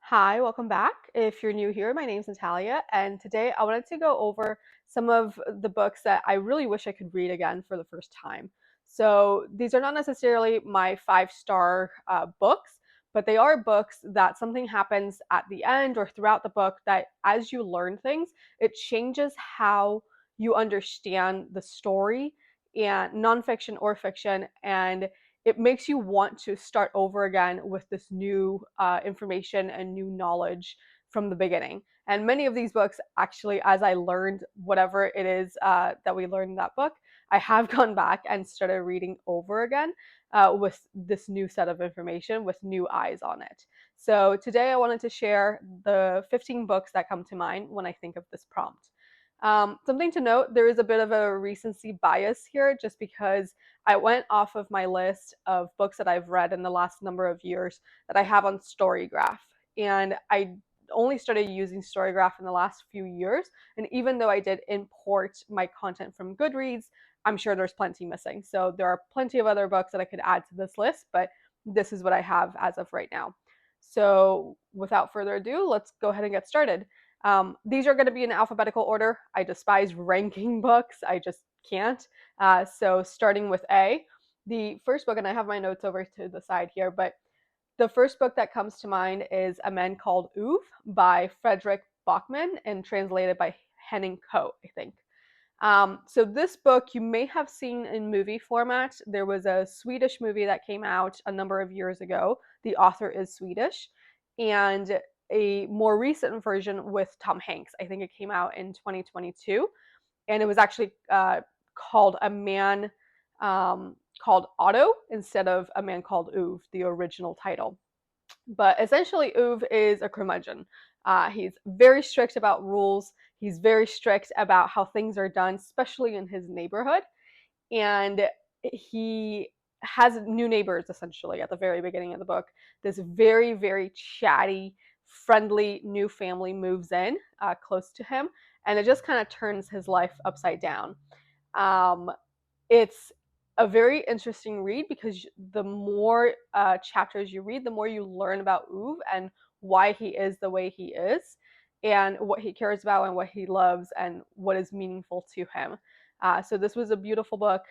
Hi, welcome back. If you're new here, my name's Natalia, and today I wanted to go over some of the books that I really wish I could read again for the first time. So these are not necessarily my five-star books, but they are books that something happens at the end or throughout the book that as you learn things, it changes how you understand the story and nonfiction or fiction, and it makes you want to start over again with this new information and new knowledge from the beginning. And many of these books, actually, as I learned whatever it is that we learned in that book, I have gone back and started reading over again with this new set of information with new eyes on it. So today I wanted to share the 15 books that come to mind when I think of this prompt. Something to note, there is a bit of a recency bias here just because I went off of my list of books that I've read in the last number of years that I have on StoryGraph. And I only started using StoryGraph in the last few years. And even though I did import my content from Goodreads, I'm sure there's plenty missing. So there are plenty of other books that I could add to this list, but this is what I have as of right now. So without further ado, let's go ahead and get started. These are going to be in alphabetical order. I despise ranking books. I just can't. So starting with A, the first book, and I have my notes over to the side here, but the first book that comes to mind is A Man Called Ove by Frederick Bachman and translated by Henning Ko, I think. So this book you may have seen in movie format. There was a Swedish movie that came out a number of years ago. The author is Swedish, and a more recent version with Tom Hanks. I think it came out in 2022, and it was actually called A Man Called Otto instead of A Man Called Ove, the original title. But essentially, Ove is a curmudgeon. He's very strict about rules. He's very strict about how things are done, especially in his neighborhood. And he has new neighbors essentially at the very beginning of the book. This very, very chatty, friendly new family moves in close to him, and it just kind of turns his life upside down. Um, it's a very interesting read because the more chapters you read, the more you learn about Uve and why he is the way he is, and what he cares about and what he loves and what is meaningful to him. So this was a beautiful book.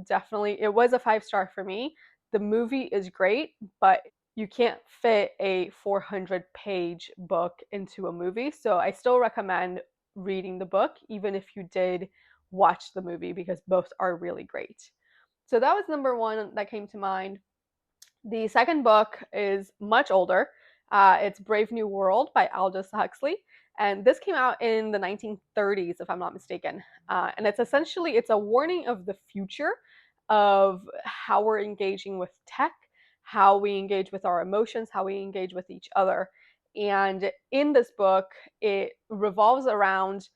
Definitely, it was a 5-star for me. The movie is great, but you can't fit a 400-page book into a movie. So I still recommend reading the book, even if you did watch the movie, because both are really great. So that was number one that came to mind. The second book is much older. It's Brave New World by Aldous Huxley, and this came out in the 1930s, if I'm not mistaken. And it's a warning of the future of how we're engaging with tech, how we engage with our emotions, how we engage with each other. And in this book, it revolves around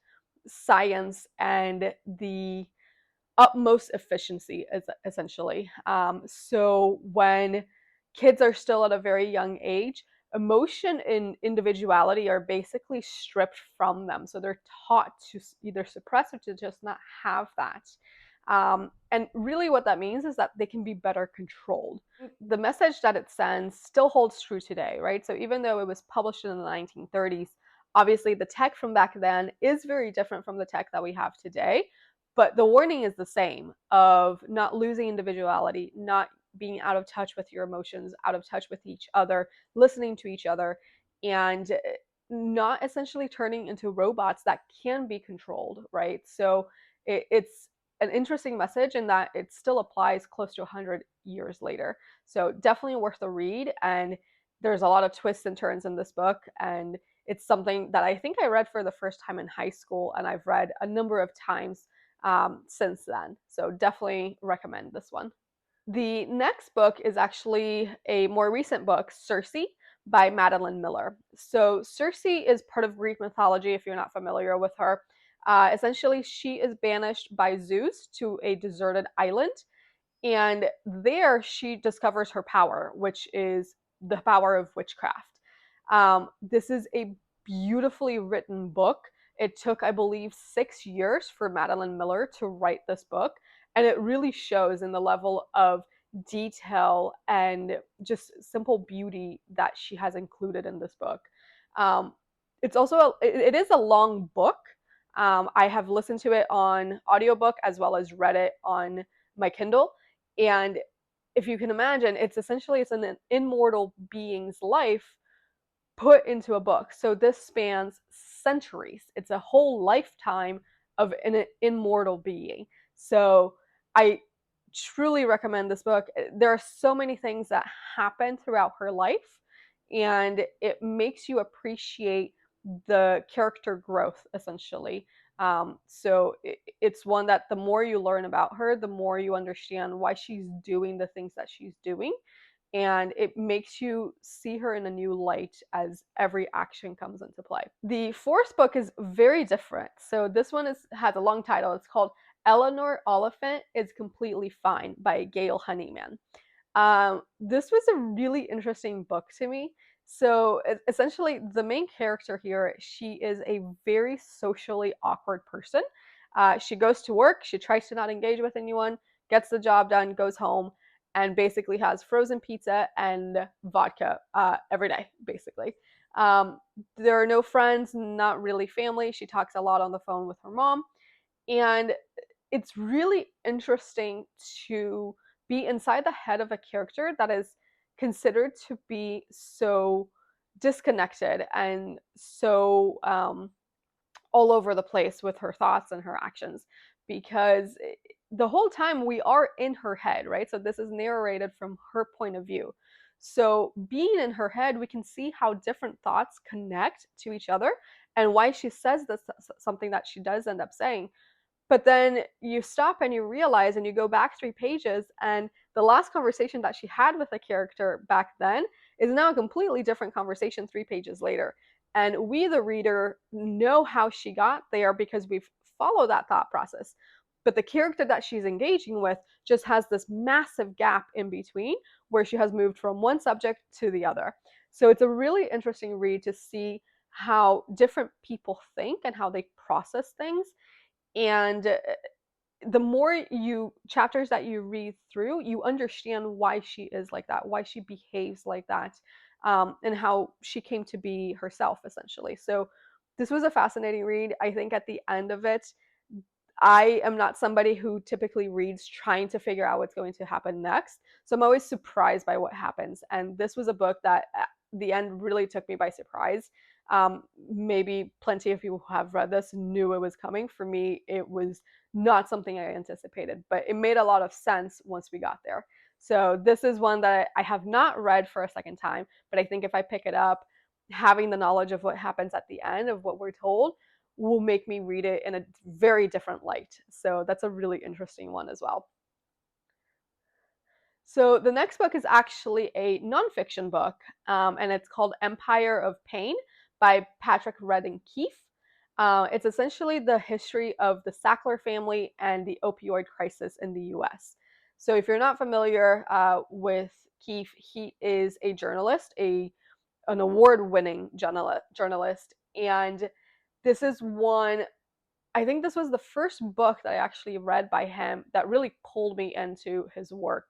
science and the utmost efficiency, essentially. So when kids are still at a very young age, emotion and individuality are basically stripped from them. So they're taught to either suppress or to just not have that. And really what that means is that they can be better controlled. The message that it sends still holds true today, right? So even though it was published in the 1930s, obviously the tech from back then is very different from the tech that we have today. But the warning is the same of not losing individuality, not being out of touch with your emotions, out of touch with each other, listening to each other, and not essentially turning into robots that can be controlled, right? So it's an interesting message in that it still applies close to 100 years later. So definitely worth a read, and there's a lot of twists and turns in this book, and it's something that I think I read for the first time in high school, and I've read a number of times since then. So definitely recommend this one. The next book is actually a more recent book, Cersei by Madeline Miller. So Cersei is part of Greek mythology, if you're not familiar with her. Essentially, she is banished by Zeus to a deserted island, and there she discovers her power, which is the power of witchcraft. This is a beautifully written book. It took, I believe, 6 years for Madeline Miller to write this book, and it really shows in the level of detail and just simple beauty that she has included in this book. Um, it's also it is a long book. I have listened to it on audiobook as well as read it on my Kindle. And if you can imagine, it's an immortal being's life put into a book. So this spans centuries. It's a whole lifetime of an immortal being. So I truly recommend this book. There are so many things that happen throughout her life, and it makes you appreciate the character growth essentially. So it's one that the more you learn about her, the more you understand why she's doing the things that she's doing, and it makes you see her in a new light as every action comes into play. The fourth book is very different. So this one has a long title. It's called Eleanor Oliphant is Completely Fine by Gail Honeyman. This was a really interesting book to me. So essentially, the main character here, she is a very socially awkward person. She goes to work, she tries to not engage with anyone, gets the job done, goes home, and basically has frozen pizza and vodka every day, basically. Um, there are no friends, not really family. She talks a lot on the phone with her mom. And it's really interesting to be inside the head of a character that is considered to be so disconnected and so all over the place with her thoughts and her actions, because the whole time we are in her head, right? So this is narrated from her point of view. So being in her head, we can see how different thoughts connect to each other and why she says this, something that she does end up saying. But then you stop and you realize, and you go back 3 pages, and the last conversation that she had with a character back then is now a completely different conversation 3 pages later. And we, the reader, know how she got there because we've followed that thought process. But the character that she's engaging with just has this massive gap in between where she has moved from one subject to the other. So it's a really interesting read to see how different people think and how they process things. And the more you chapters that you read through, you understand why she is like that, why she behaves like that, and how she came to be herself essentially. So this was a fascinating read. I think at the end of it, I am not somebody who typically reads trying to figure out what's going to happen next. So I'm always surprised by what happens. And this was a book that at the end really took me by surprise. Maybe plenty of people who have read this knew it was coming. For me, it was not something I anticipated, but it made a lot of sense once we got there. So this is one that I have not read for a second time, but I think if I pick it up, having the knowledge of what happens at the end of what we're told will make me read it in a very different light. So that's a really interesting one as well. So the next book is actually a nonfiction book, and it's called Empire of Pain by Patrick Redding Keefe. It's essentially the history of the Sackler family and the opioid crisis in the US. So if you're not familiar with Keefe, he is a journalist, an award-winning journalist, and this is one, I think this was the first book that I actually read by him that really pulled me into his work.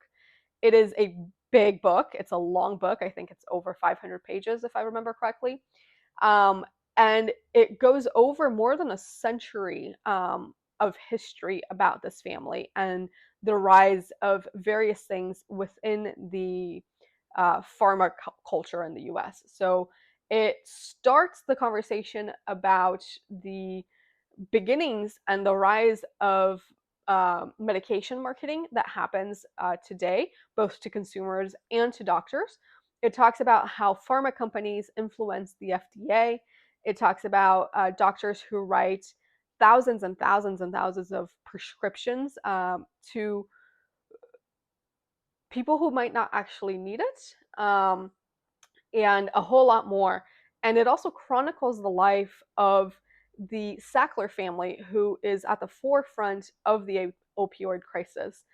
It is a big book. It's a long book. I think it's over 500 pages, if I remember correctly. Um, and it goes over more than a century of history about this family and the rise of various things within the pharma culture in the US. So it starts the conversation about the beginnings and the rise of medication marketing that happens today, both to consumers and to doctors. It talks about how pharma companies influence the FDA. It talks about doctors who write thousands and thousands and thousands of prescriptions to people who might not actually need it, and a whole lot more. And it also chronicles the life of the Sackler family, who is at the forefront of the opioid crisis.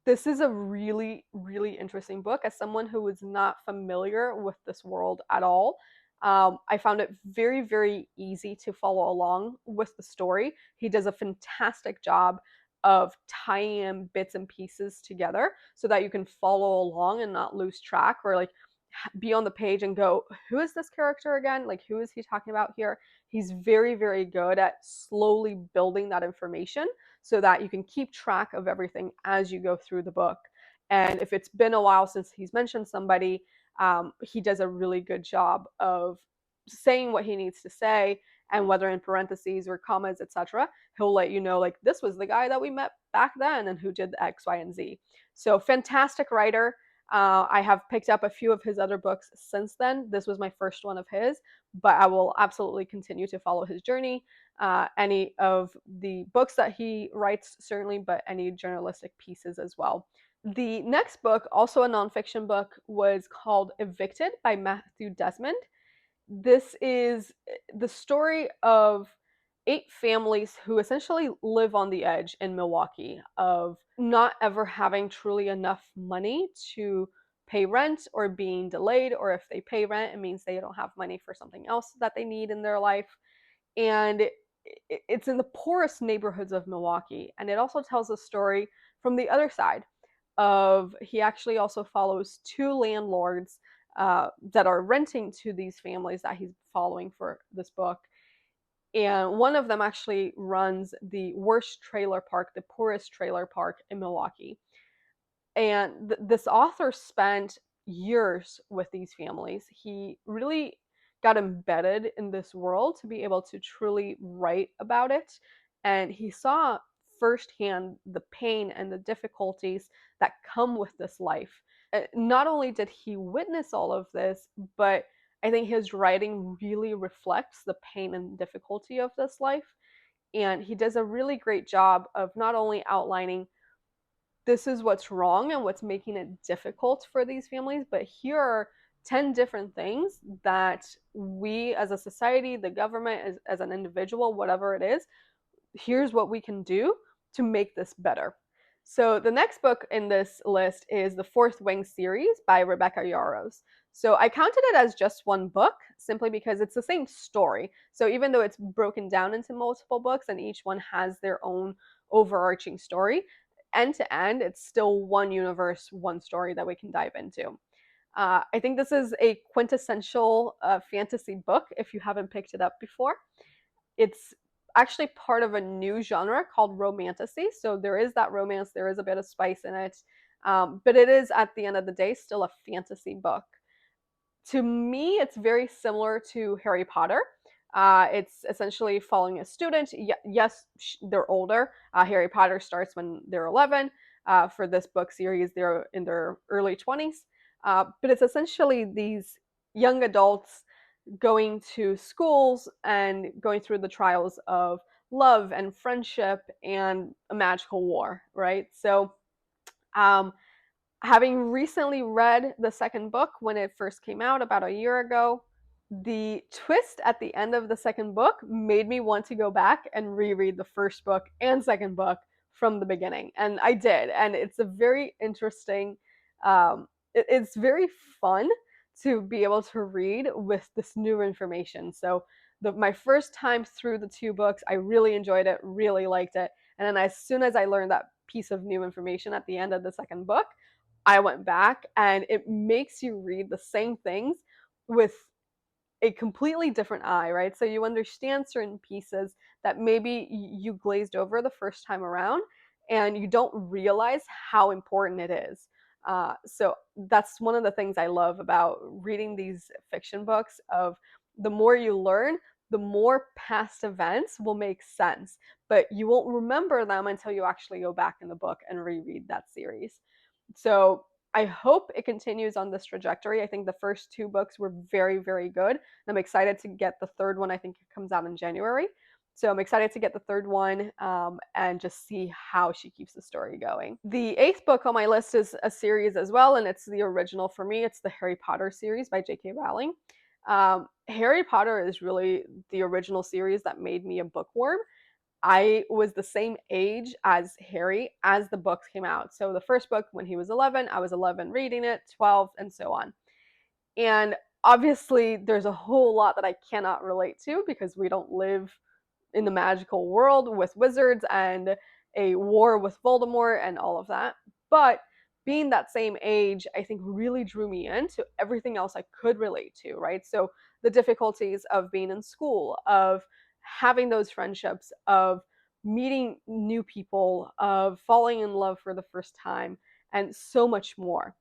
This is a really, really interesting book. As someone who is not familiar with this world at all, I found it very, very easy to follow along with the story. He does a fantastic job of tying in bits and pieces together so that you can follow along and not lose track, or like be on the page and go, who is this character again? Like, who is he talking about here? He's very, very good at slowly building that information so that you can keep track of everything as you go through the book. And if it's been a while since he's mentioned somebody, he does a really good job of saying what he needs to say, and whether in parentheses or commas, etc., he'll let you know, like, this was the guy that we met back then and who did X, Y, and Z. So fantastic writer. I have picked up a few of his other books since then. This was my first one of his, but I will absolutely continue to follow his journey. Any of the books that he writes, certainly, but any journalistic pieces as well. The next book, also a nonfiction book, was called Evicted by Matthew Desmond. This is the story of 8 families who essentially live on the edge in Milwaukee of not ever having truly enough money to pay rent, or being delayed, or if they pay rent, it means they don't have money for something else that they need in their life. And it's in the poorest neighborhoods of Milwaukee. And it also tells a story from the other side of, he actually also follows 2 landlords that are renting to these families that he's following for this book. And one of them actually runs the worst trailer park, the poorest trailer park in Milwaukee. And this author spent years with these families. He really got embedded in this world to be able to truly write about it. And he saw firsthand the pain and the difficulties that come with this life. Not only did he witness all of this, but I think his writing really reflects the pain and difficulty of this life. And he does a really great job of not only outlining this is what's wrong and what's making it difficult for these families, but here are 10 different things that we as a society, the government, as an individual, whatever it is, here's what we can do to make this better. So the next book in this list is the Fourth Wing series by Rebecca Yarros. So I counted it as just one book simply because it's the same story. So even though it's broken down into multiple books and each one has their own overarching story, end to end, it's still one universe, one story that we can dive into. I think this is a quintessential fantasy book if you haven't picked it up before. It's actually part of a new genre called romantasy. So there is that romance, there is a bit of spice in it, but it is, at the end of the day, still a fantasy book. To me, it's very similar to Harry Potter. It's essentially following a student. Yes, they're older. Harry Potter starts when they're 11. For this book series, they're in their early 20s. But it's essentially these young adults going to schools and going through the trials of love and friendship and a magical war, right? So, having recently read the second book when it first came out about a year ago, the twist at the end of the second book made me want to go back and reread the first book and second book from the beginning. And I did. And it's a very interesting, it's very fun to be able to read with this new information. So my first time through the 2 books, I really enjoyed it, really liked it. And then as soon as I learned that piece of new information at the end of the second book, I went back, and it makes you read the same things with a completely different eye, right? So you understand certain pieces that maybe you glazed over the first time around, and you don't realize how important it is. So that's one of the things I love about reading these fiction books, of the more you learn, the more past events will make sense, but you won't remember them until you actually go back in the book and reread that series. So I hope it continues on this trajectory. I think the first 2 books were very, very good. I'm excited to get the third one. I think it comes out in January. So I'm excited to get the third one and just see how she keeps the story going. The 8th book on my list is a series as well, and it's the original for me. It's the Harry Potter series by J.K. Rowling. Harry Potter is really the original series that made me a bookworm. I was the same age as Harry as the books came out. So the first book, when he was 11, I was 11 reading it, 12, and so on. And obviously, there's a whole lot that I cannot relate to because we don't live in the magical world with wizards and a war with Voldemort and all of that. But being that same age, I think really drew me into everything else I could relate to, right? So the difficulties of being in school, of having those friendships, of meeting new people, of falling in love for the first time, and so much more.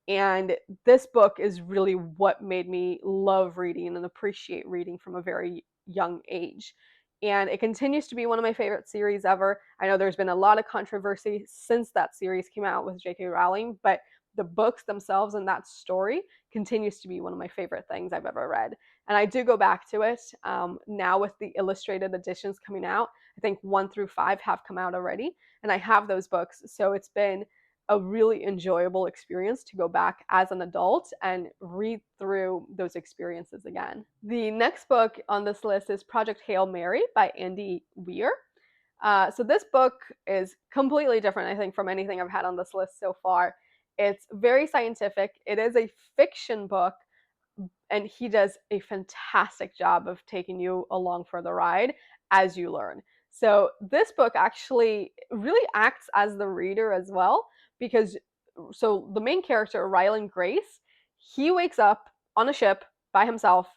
And this book is really what made me love reading and appreciate reading from a very young age. And it continues to be one of my favorite series ever. I know there's been a lot of controversy since that series came out with J.K. Rowling, but the books themselves and that story continues to be one of my favorite things I've ever read. And I do go back to it now with the illustrated editions coming out. I think 1 through 5 have come out already, and I have those books. So it's been a really enjoyable experience to go back as an adult and read through those experiences again. The next book on this list is Project Hail Mary by Andy Weir. So this book is completely different, I think, from anything I've had on this list so far. It's very scientific. It is a fiction book, and he does a fantastic job of taking you along for the ride as you learn. So this book actually really acts as the reader as well, because so the main character, Ryland Grace, he wakes up on a ship by himself,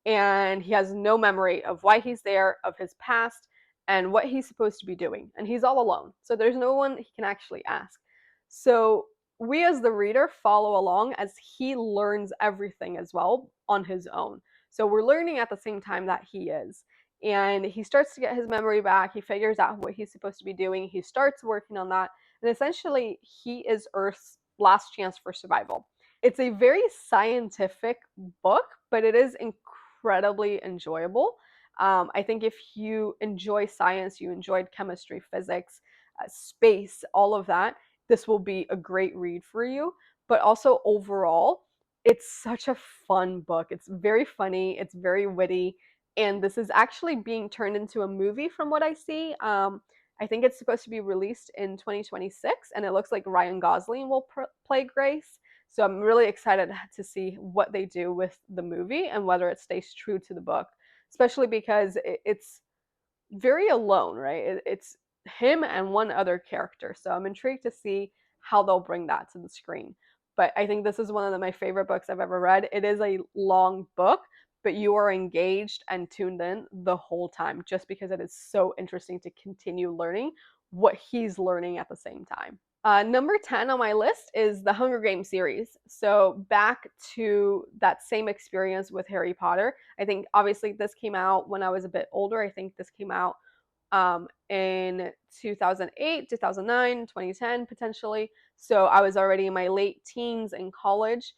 and he has no memory of why he's there, of his past, and what he's supposed to be doing. And he's all alone. So there's no one he can actually ask. So we as the reader follow along as he learns everything as well on his own. So we're learning at the same time that he is. And he starts to get his memory back. He figures out what he's supposed to be doing. He starts working on that. And essentially, he is Earth's last chance for survival. It's a very scientific book, but it is incredibly enjoyable. I think if you enjoy science, you enjoyed chemistry, physics, space, all of that, this will be a great read for you. But also overall, it's such a fun book. It's very funny, it's very witty, and this is actually being turned into a movie from what I see. I think it's supposed to be released in 2026, and it looks like Ryan Gosling will play Grace. So I'm really excited to see what they do with the movie and whether it stays true to the book, especially because it's very alone, right? It's him and one other character. So I'm intrigued to see how they'll bring that to the screen. But I think this is one of my favorite books I've ever read. It is a long book, but you are engaged and tuned in the whole time just because it is so interesting to continue learning what he's learning at the same time. Number 10 on my list is the Hunger Games series. So back to that same experience with Harry Potter. I think obviously this came out when I was a bit older. I think this came out in 2008, 2009, 2010 potentially. So I was already in my late teens in college,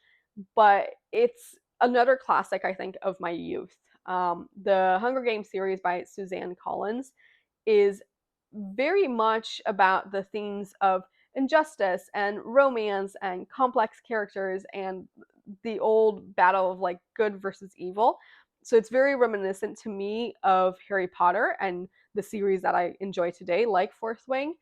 but it's another classic, I think, of my youth. The Hunger Games series by Suzanne Collins is very much about the themes of injustice and romance and complex characters and the old battle of like good versus evil. So it's very reminiscent to me of Harry Potter and the series that I enjoy today, like Fourth Wing.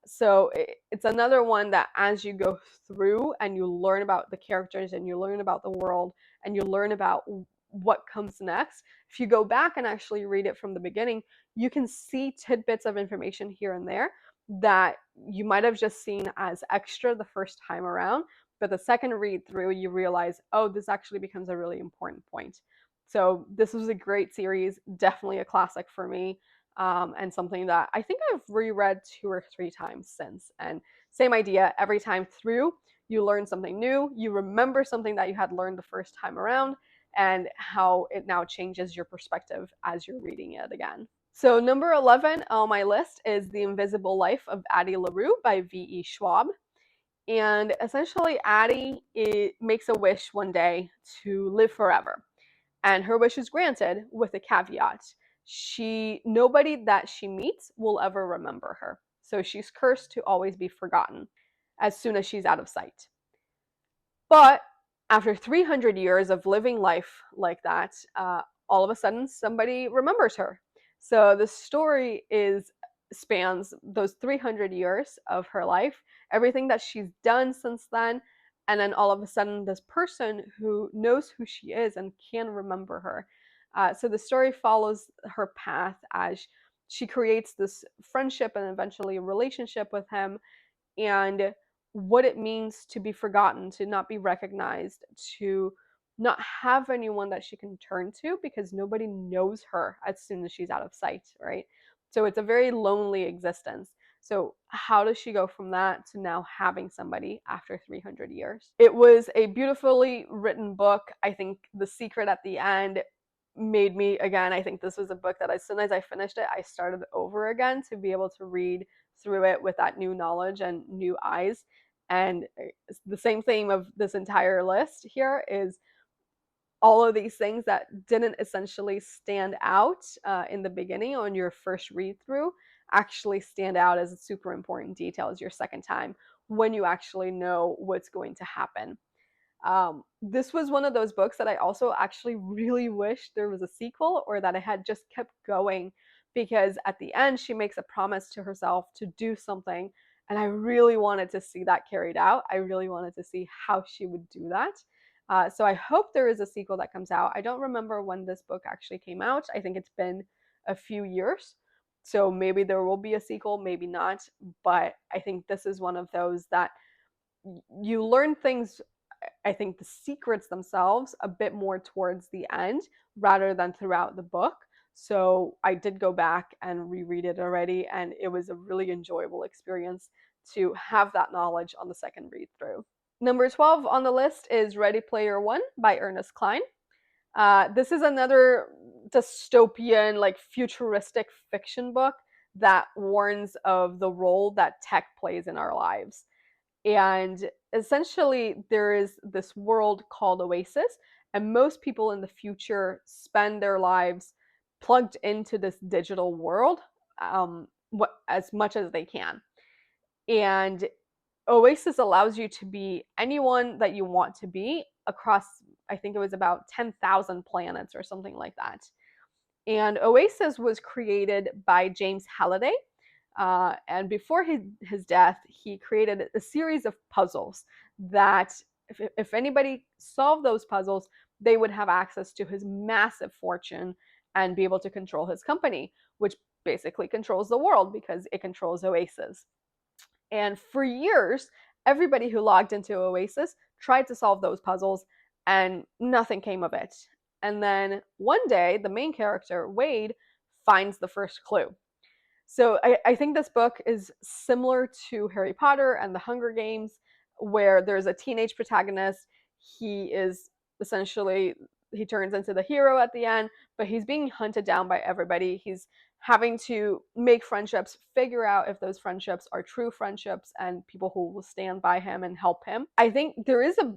So it's another one that as you go through and you learn about the characters and you learn about the world and you learn about what comes next, if you go back and actually read it from the beginning, you can see tidbits of information here and there that you might have just seen as extra the first time around, but the second read through you realize, oh, this actually becomes a really important point. So this was a great series, definitely a classic for me, and something that I think I've reread 2 or 3 times since. And same idea, every time through you learn something new, you remember something that you had learned the first time around, and how it now changes your perspective as you're reading it again. So number 11 on my list is The Invisible Life of Addie LaRue by V.E. Schwab. And essentially, Addie makes a wish one day to live forever. And her wish is granted with a caveat. Nobody that she meets will ever remember her. So she's cursed to always be forgotten as soon as she's out of sight. But after 300 years of living life like that, all of a sudden somebody remembers her. So the story spans those 300 years of her life, everything that she's done since then, and then all of a sudden this person who knows who she is and can remember her. So the story follows her path as she creates this friendship and eventually a relationship with him, and what it means to be forgotten, to not be recognized, to not have anyone that she can turn to because nobody knows her as soon as she's out of sight, right? So it's a very lonely existence. So how does she go from that to now having somebody after 300 years? It was a beautifully written book. I think the secret at the end made me, again, I think this was a book that as soon as I finished it, I started over again to be able to read through it with that new knowledge and new eyes. And the same theme of this entire list here is all of these things that didn't essentially stand out in the beginning on your first read through actually stand out as super important details your second time when you actually know what's going to happen. This was one of those books that I also actually really wish there was a sequel, or that it had just kept going, because at the end she makes a promise to herself to do something, and I really wanted to see that carried out. I really wanted to see how she would do that. So I hope there is a sequel that comes out. I don't remember when this book actually came out. I think it's been a few years. So maybe there will be a sequel, maybe not. But I think this is one of those that you learn things, I think the secrets themselves, a bit more towards the end rather than throughout the book. So I did go back and reread it already, and it was a really enjoyable experience to have that knowledge on the second read through. Number 12 on the list is Ready Player One by Ernest Cline. This is another dystopian, like futuristic fiction book that warns of the role that tech plays in our lives. And essentially, there is this world called Oasis, and most people in the future spend their lives plugged into this digital world, as much as they can. And Oasis allows you to be anyone that you want to be across, I think it was about 10,000 planets or something like that. And Oasis was created by James Halliday. And before his death, he created a series of puzzles that, if anybody solved those puzzles, they would have access to his massive fortune and be able to control his company, which basically controls the world because it controls Oasis. And for years, everybody who logged into Oasis tried to solve those puzzles and nothing came of it. And then one day, the main character, Wade, finds the first clue. So I think this book is similar to Harry Potter and the Hunger Games, where there's a teenage protagonist. He is essentially, he turns into the hero at the end, but he's being hunted down by everybody. He's having to make friendships, figure out if those friendships are true friendships and people who will stand by him and help him. I think there is a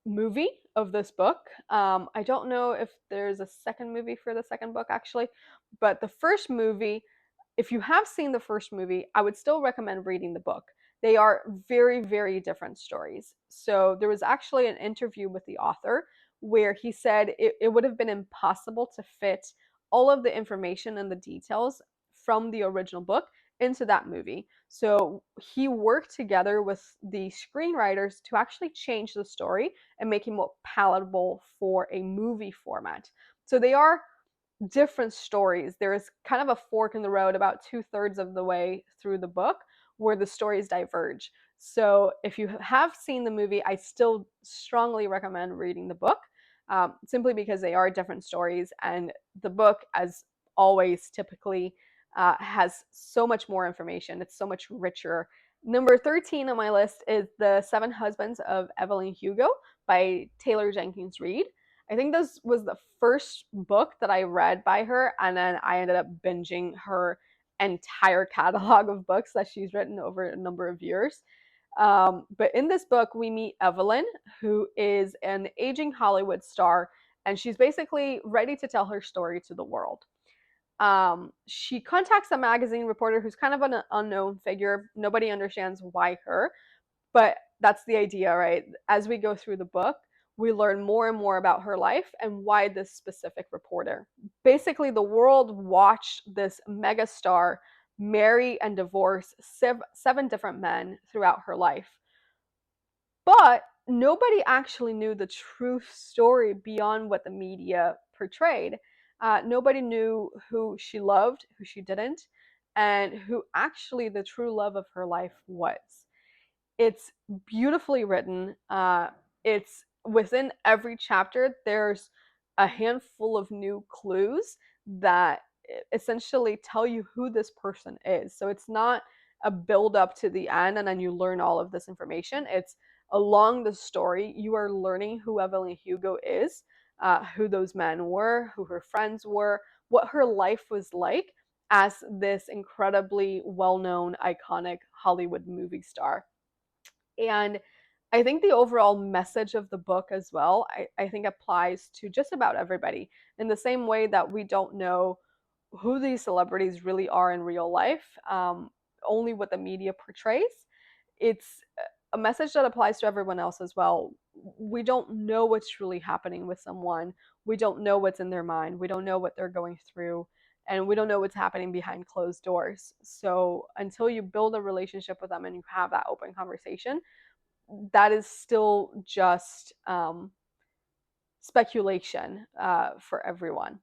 movie of this book. I don't know if there's a second movie for the second book actually, but the first movie, if you have seen the first movie, I would still recommend reading the book. They are very, very different stories. So there was actually an interview with the author where he said it would have been impossible to fit all of the information and the details from the original book into that movie. So he worked together with the screenwriters to actually change the story and make it more palatable for a movie format. So they are different stories. There is kind of a fork in the road about 2/3 of the way through the book where the stories diverge. So if you have seen the movie, I still strongly recommend reading the book, simply because they are different stories, and the book, as always, typically has so much more information. It's so much richer. Number 13 on my list is The Seven Husbands of Evelyn Hugo by Taylor Jenkins Reid. I think this was the first book that I read by her, and then I ended up binging her entire catalog of books that she's written over a number of years. But in this book, we meet Evelyn, who is an aging Hollywood star, and she's basically ready to tell her story to the world. She contacts a magazine reporter who's kind of an unknown figure. Nobody understands why her, but that's the idea, right? As we go through the book, we learn more and more about her life and why this specific reporter. Basically, the world watched this megastar marry and divorce seven different men throughout her life. But nobody actually knew the true story beyond what the media portrayed. Nobody knew who she loved, who she didn't, and who actually the true love of her life was. It's beautifully written. It's within every chapter, there's a handful of new clues that essentially tell you who this person is. So it's not a build up to the end and then you learn all of this information. It's along the story, you are learning who Evelyn Hugo is, who those men were, who her friends were, what her life was like as this incredibly well known, iconic Hollywood movie star. And I think the overall message of the book as well, I think applies to just about everybody in the same way that we don't know who these celebrities really are in real life, only what the media portrays. It's a message that applies to everyone else as well. We don't know what's really happening with someone. We don't know what's in their mind. We don't know what they're going through. And we don't know what's happening behind closed doors. So until you build a relationship with them and you have that open conversation, that is still just speculation for everyone.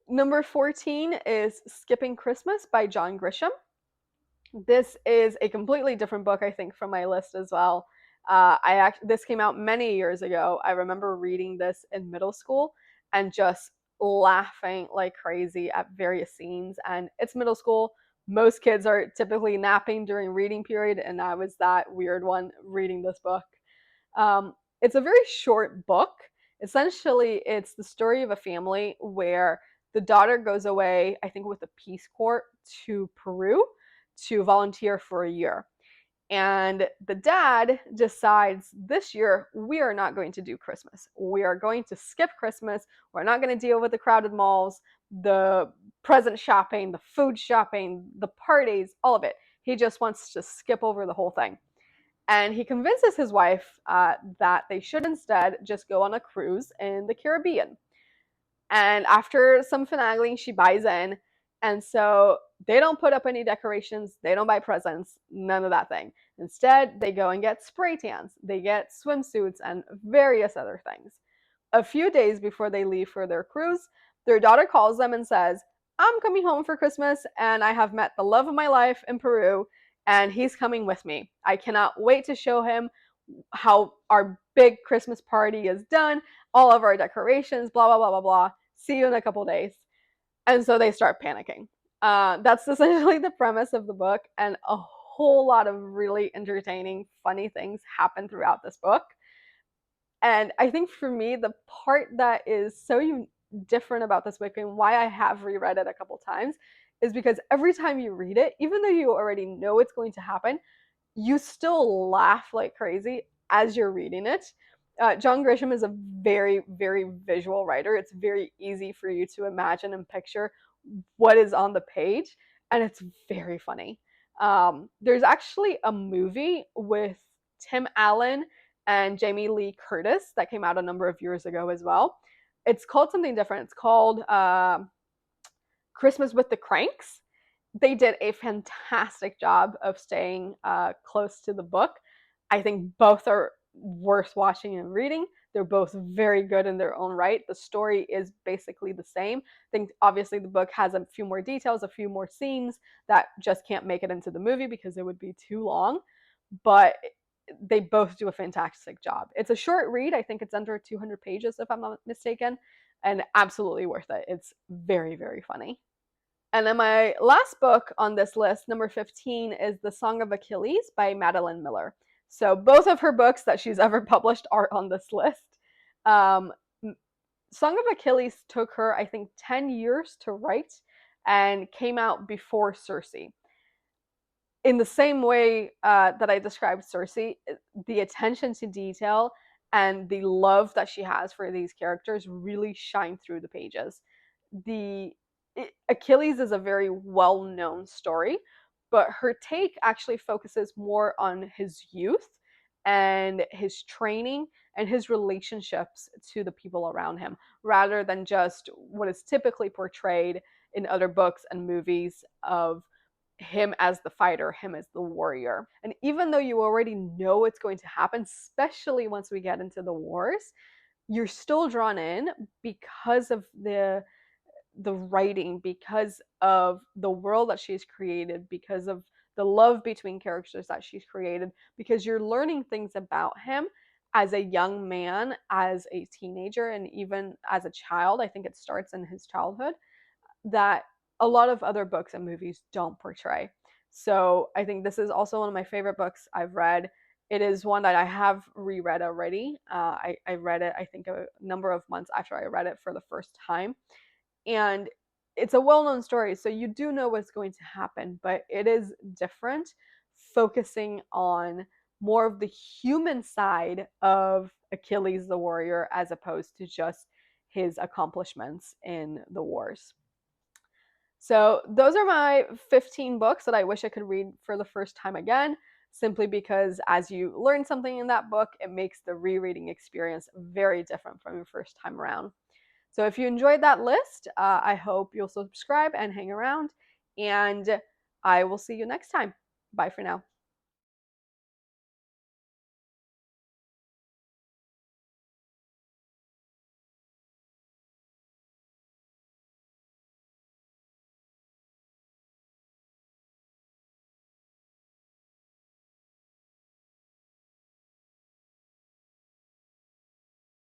Number 14 is Skipping Christmas by John Grisham. This is a completely different book, I think, from my list as well. This came out many years ago. I remember reading this in middle school and just laughing like crazy at various scenes. And it's middle school. Most kids are typically napping during reading period, and I was that weird one reading this book. It's a very short book. Essentially, it's the story of a family where the daughter goes away, I think, with the Peace Corps to Peru to volunteer for a year. And the dad decides this year, we are not going to do Christmas. We are going to skip Christmas. We're not going to deal with the crowded malls, the present shopping, the food shopping, the parties, all of it. He just wants to skip over the whole thing. And he convinces his wife that they should instead just go on a cruise in the Caribbean. And after some finagling, she buys in. And so they don't put up any decorations, they don't buy presents, none of that thing. Instead, they go and get spray tans, they get swimsuits, and various other things. A few days before they leave for their cruise, their daughter calls them and says, I'm coming home for Christmas and I have met the love of my life in Peru and he's coming with me. I cannot wait to show him how our big Christmas party is done, all of our decorations, blah, blah, blah, blah, blah. See you in a couple days. And so they start panicking. That's essentially the premise of the book, and a whole lot of really entertaining, funny things happen throughout this book. And I think for me, the part that is so different about this book and why I have reread it a couple times is because every time you read it, even though you already know it's going to happen, you still laugh like crazy as you're reading it. John Grisham is a very, very visual writer. It's very easy for you to imagine and picture what is on the page, and it's very funny. There's actually a movie with Tim Allen and Jamie Lee Curtis that came out a number of years ago as well. It's called something different. It's called Christmas with the Cranks. They did a fantastic job of staying close to the book. I think both are worth watching and reading. They're both very good in their own right. The story is basically the same. I think obviously the book has a few more details, a few more scenes that just can't make it into the movie because it would be too long. But they both do a fantastic job. It's a short read. I think it's under 200 pages if I'm not mistaken, and absolutely worth it. It's very, very funny. And then my last book on this list, number 15, is The Song of Achilles by Madeline Miller. So both of her books that she's ever published are on this list. Song of Achilles took her, I think, 10 years to write and came out before Cersei. In the same way that I described Cersei, the attention to detail and the love that she has for these characters really shine through the pages. Achilles is a very well-known story, but her take actually focuses more on his youth and his training and his relationships to the people around him, rather than just what is typically portrayed in other books and movies of him as the fighter, him as the warrior. And even though you already know what's going to happen, especially once we get into the wars, you're still drawn in because of the writing, because of the world that she's created, because of the love between characters that she's created, because you're learning things about him as a young man, as a teenager, and even as a child. I think it starts in his childhood, that a lot of other books and movies don't portray. So I think this is also one of my favorite books I've read. It is one that I have reread already. I read it, I think, a number of months after I read it for the first time. And it's a well known story, so you do know what's going to happen, but it is different, focusing on more of the human side of Achilles the warrior as opposed to just his accomplishments in the wars. So, those are my 15 books that I wish I could read for the first time again, simply because as you learn something in that book, it makes the rereading experience very different from your first time around. So if you enjoyed that list, I hope you'll subscribe and hang around, and I will see you next time. Bye for now.